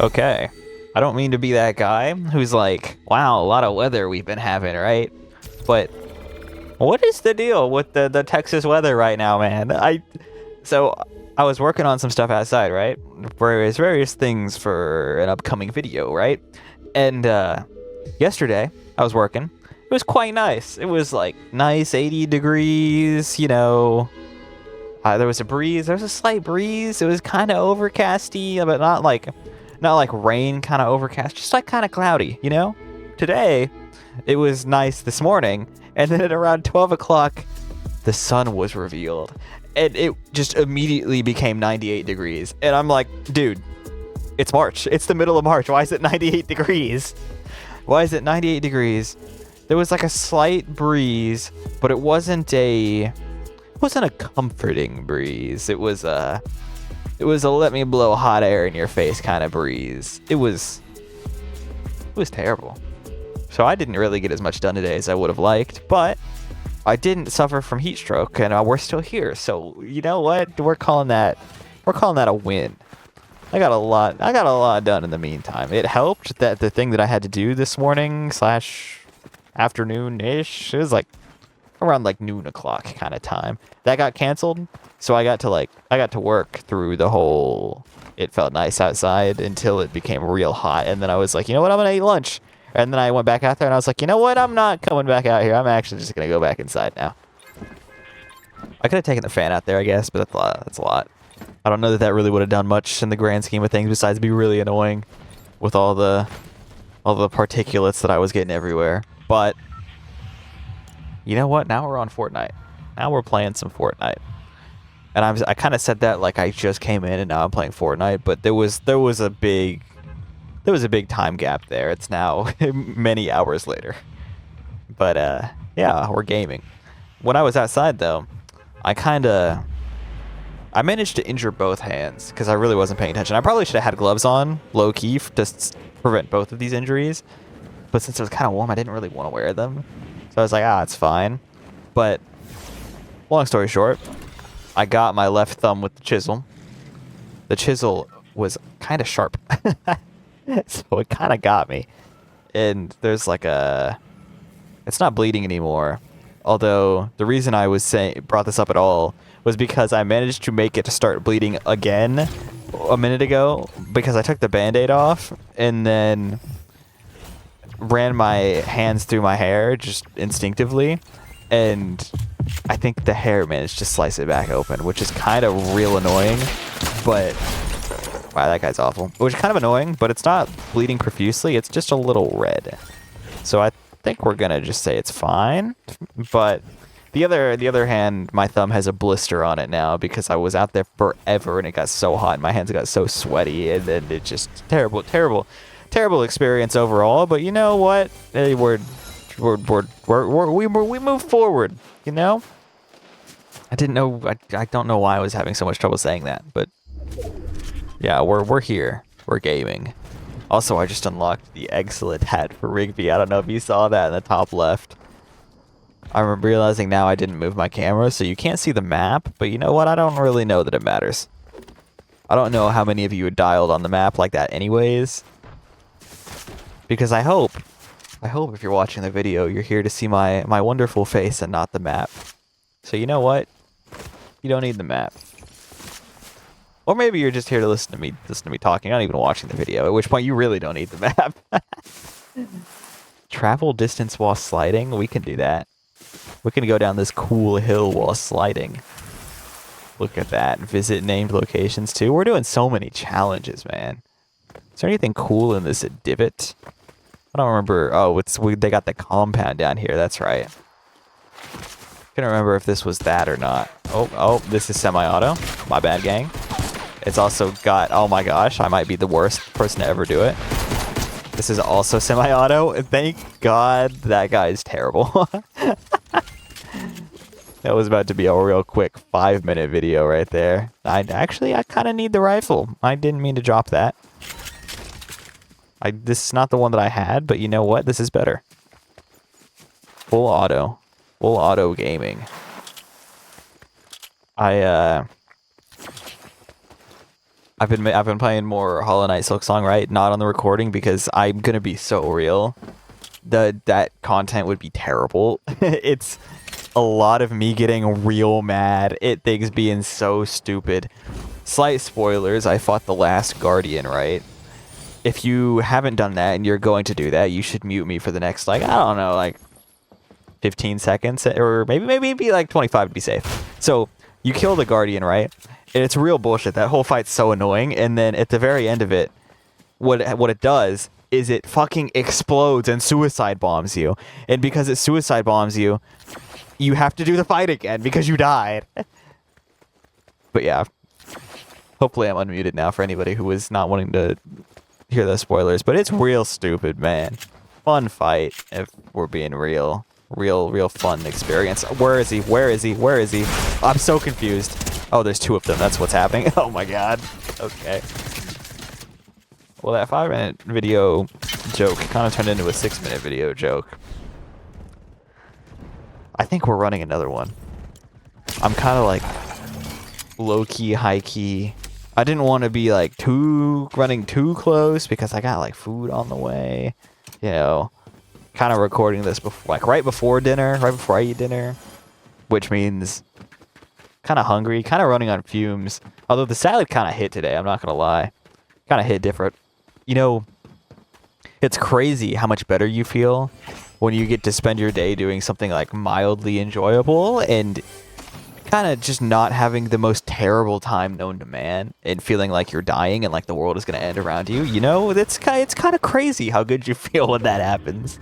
Okay. I don't mean to be that guy who's like, wow, a lot of weather we've been having, right? But what is the deal with the Texas weather right now, man? So I was working on some stuff outside, right? Various things for an upcoming video, right? And yesterday I was working. It was quite nice. It was like nice 80 degrees, you know. There was a breeze. There was a slight breeze. It was kind of overcasty, but not like rain, kind of overcast, just like kind of cloudy, you know? Today, it was nice this morning, and then at around 12 o'clock, the sun was revealed, and it just immediately became 98 degrees. And I'm like, dude, it's March. It's the middle of March. Why is it 98 degrees? Why is it 98 degrees? There was like a slight breeze, but it wasn't a comforting breeze. It was a let me blow hot air in your face kind of breeze. It was terrible. So I didn't really get as much done today as I would have liked, but I didn't suffer from heat stroke, and we're still here. So you know what? We're calling that a win. I got a lot done in the meantime. It helped that the thing that I had to do this morning / afternoon-ish, it was like around like noon o'clock kind of time. That got canceled, so I got to work through the whole it felt nice outside until it became real hot, and then I was like, you know what, I'm gonna eat lunch. And then I went back out there and I was like, you know what, I'm not coming back out here. I'm actually just gonna go back inside now. I could have taken the fan out there, I guess, but that's a lot. I don't know that really would have done much in the grand scheme of things besides be really annoying with all the particulates that I was getting everywhere. But you know what? Now we're on Fortnite. Now we're playing some Fortnite. And I kind of said that like I just came in and now I'm playing Fortnite, but there was a big time gap there. It's now many hours later. But yeah, we're gaming. When I was outside though, I managed to injure both hands because I really wasn't paying attention. I probably should have had gloves on, low key, to prevent both of these injuries. But since it was kind of warm, I didn't really want to wear them. So I was like, it's fine. But long story short, I got my left thumb with the chisel. The chisel was kind of sharp. So it kind of got me. And there's like it's not bleeding anymore. Although the reason I brought this up at all was because I managed to make it to start bleeding again a minute ago because I took the Band-Aid off and then ran my hands through my hair just instinctively, and I think the hair managed to slice it back open, which is kind of real annoying. But wow, that guy's awful. Which is kind of annoying, but it's not bleeding profusely. It's just a little red. So I think we're gonna just say it's fine. But the other hand, my thumb has a blister on it now because I was out there forever and it got so hot and my hands got so sweaty, and then it just terrible experience overall. But you know what? Hey, we move forward. You know. I didn't know. I don't know why I was having so much trouble saying that, but yeah, we're here. We're gaming. Also, I just unlocked the excellent hat for Rigby. I don't know if you saw that in the top left. I'm realizing now I didn't move my camera, so you can't see the map, but you know what? I don't really know that it matters. I don't know how many of you had dialed on the map like that anyways. Because I hope if you're watching the video, you're here to see my wonderful face and not the map. So you know what? You don't need the map. Or maybe you're just here to listen to me talking, not even watching the video, at which point you really don't need the map. Travel distance while sliding? We can do that. We can go down this cool hill while sliding. Look at that. Visit named locations too. We're doing so many challenges, man. Is there anything cool in this divot? I don't remember. Oh, they got the compound down here. That's right. I can't remember if this was that or not. Oh, this is semi-auto. My bad, gang. It's also got, oh my gosh, I might be the worst person to ever do it. This is also semi-auto. Thank God that guy is terrible. That was about to be a real quick 5-minute video right there. I kind of need the rifle. I didn't mean to drop that. This is not the one that I had, but you know what? This is better. Full auto gaming. I've been playing more Hollow Knight Silksong, right? Not on the recording because I'm gonna be so real. That content would be terrible. It's a lot of me getting real mad at things being so stupid. Slight spoilers, I fought the last Guardian, right? If you haven't done that and you're going to do that, you should mute me for the next, like, I don't know, like 15 seconds, or maybe be like 25 to be safe. So you kill the Guardian, right? And it's real bullshit. That whole fight's so annoying. And then at the very end of it, what it does is it fucking explodes and suicide bombs you. And because it suicide bombs you, you have to do the fight again because you died. But yeah, hopefully I'm unmuted now for anybody who was not wanting to hear those spoilers. But it's real stupid, man. Fun fight, if we're being real. Real fun experience. Where is he? Where is he? Where is he? I'm so confused. Oh, there's two of them. That's what's happening. Oh my god. Okay. Well, that 5-minute video joke kind of turned into a 6-minute video joke. I think we're running another one. I'm kind of like low-key, high-key. I didn't want to be like running too close because I got like food on the way. You know, kind of recording this before, like right before dinner, right before I eat dinner, which means kind of hungry, kind of running on fumes. Although the salad kind of hit today, I'm not gonna lie, kind of hit different. You know, it's crazy how much better you feel when you get to spend your day doing something like mildly enjoyable and kind of just not having the most terrible time known to man and feeling like you're dying and like the world is going to end around you. You know, it's kind of crazy how good you feel when that happens.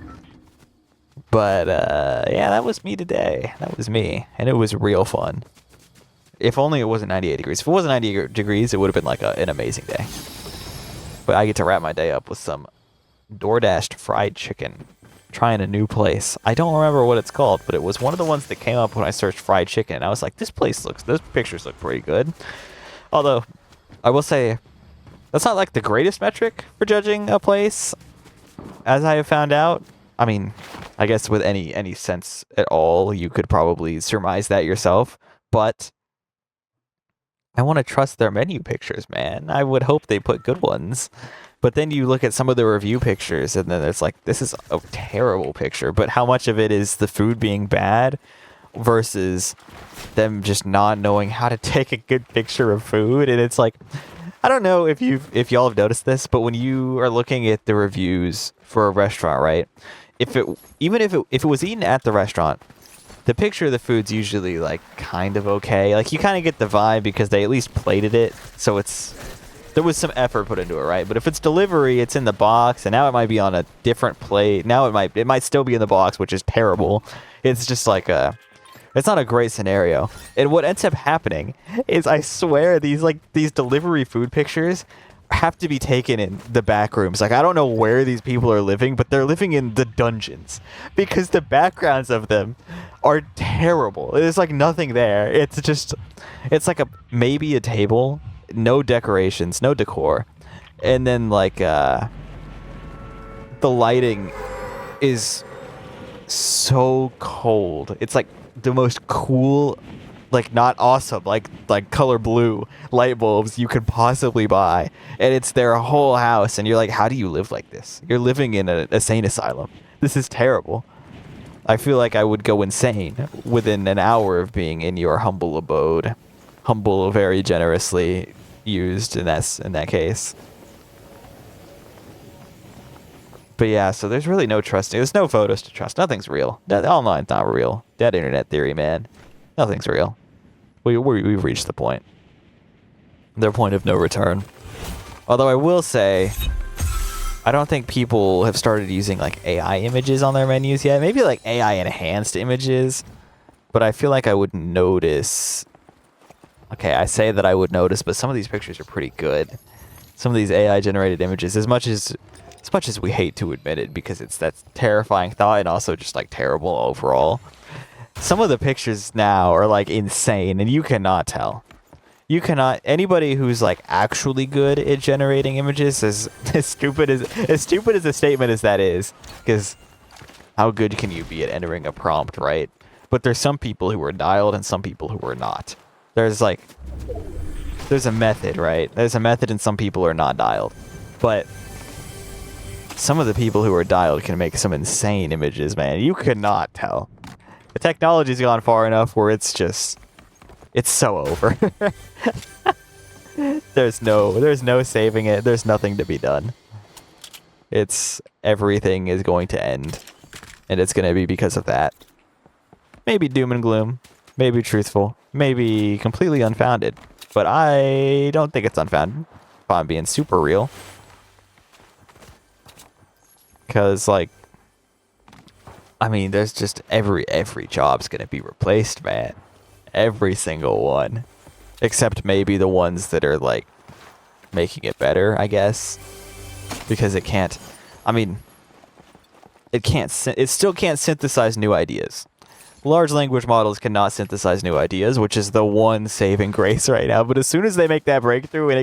But yeah, that was me today. That was me. And it was real fun. If only it wasn't 98 degrees. If it wasn't 98 degrees, it would have been like an amazing day. But I get to wrap my day up with some DoorDashed fried chicken. Trying a new place. I don't remember what it's called, but it was one of the ones that came up when I searched fried chicken. I was like, those pictures look pretty good. Although, I will say, that's not like the greatest metric for judging a place, as I have found out. I mean, I guess with any sense at all, you could probably surmise that yourself, but I want to trust their menu pictures, man. I would hope they put good ones. But then you look at some of the review pictures, and then it's like, this is a terrible picture. But how much of it is the food being bad versus them just not knowing how to take a good picture of food? And it's like, I don't know if y'all have noticed this, but when you are looking at the reviews for a restaurant, right? If it was eaten at the restaurant, the picture of the food's usually like kind of okay. Like you kind of get the vibe because they at least plated it, so there was some effort put into it, right? But if it's delivery, it's in the box, and now it might be on a different plate. Now it might still be in the box, which is terrible. It's just like it's not a great scenario. And what ends up happening is, I swear, these delivery food pictures have to be taken in the back rooms. Like, I don't know where these people are living, but they're living in the dungeons because the backgrounds of them are terrible. There's like nothing there. It's like maybe a table. No decorations, no decor, and then like the lighting is so cold. It's like the most cool, like not awesome, like color blue light bulbs you could possibly buy, and it's their whole house, and you're like, how do you live like this? You're living in an insane asylum. This is terrible. I feel like I would go insane within an hour of being in your humble abode. Humble, very generously used in that case. But yeah, so there's really no trusting. There's no photos to trust. Nothing's real. Online's not real. Dead internet theory, man. Nothing's real. We've reached the point. Their point of no return. Although I will say, I don't think people have started using like AI images on their menus yet. Maybe like AI enhanced images. But I feel like I would notice. Okay, I say that I would notice, but some of these pictures are pretty good. Some of these AI-generated images, as much as we hate to admit it, because it's that terrifying thought and also just like terrible overall. Some of the pictures now are like insane, and you cannot tell. You cannot. Anybody who's like actually good at generating images is as stupid as a statement as that is, because how good can you be at entering a prompt, right? But there's some people who are dialed and some people who are not. There's like there's a method, right? There's a method, and some people are not dialed. But some of the people who are dialed can make some insane images, man. You could not tell. The technology's gone far enough where it's so over. There's no saving it. There's nothing to be done. Everything is going to end, and it's going to be because of that. Maybe doom and gloom, maybe truthful, maybe completely unfounded, but I don't think it's unfounded, if I'm being super real. Because, like, I mean, there's just every job's going to be replaced, man. Every single one. Except maybe the ones that are, like, making it better, I guess. Because it can't, I mean, it still can't synthesize new ideas. Large language models cannot synthesize new ideas, which is the one saving grace right now. But as soon as they make that breakthrough and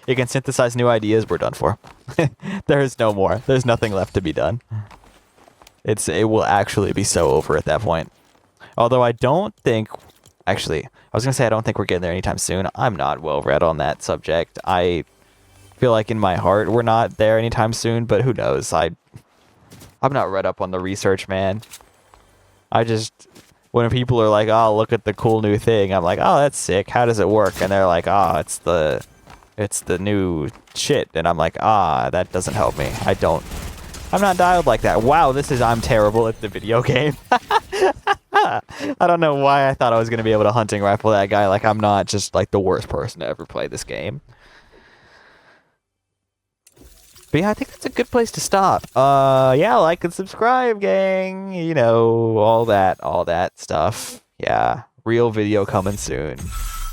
it can synthesize new ideas, we're done for. There's no more. There's nothing left to be done. It will actually be so over at that point. Although I don't think, actually, I was gonna say I don't think we're getting there anytime soon. I'm not well read on that subject. I feel like in my heart we're not there anytime soon, but who knows? I'm not read up on the research, man. When people are like, oh, look at the cool new thing, I'm like, oh, that's sick. How does it work? And they're like, oh, it's the new shit. And I'm like, that doesn't help me. I'm not dialed like that. Wow, I'm terrible at the video game. I don't know why I thought I was going to be able to hunting rifle that guy. Like, I'm not just like the worst person to ever play this game. But yeah, I think that's a good place to stop. Yeah, like and subscribe, gang. You know, all that stuff. Yeah, real video coming soon.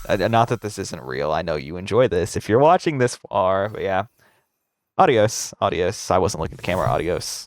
Not that this isn't real. I know you enjoy this if you're watching this far. But yeah, adios. I wasn't looking at the camera. Adios.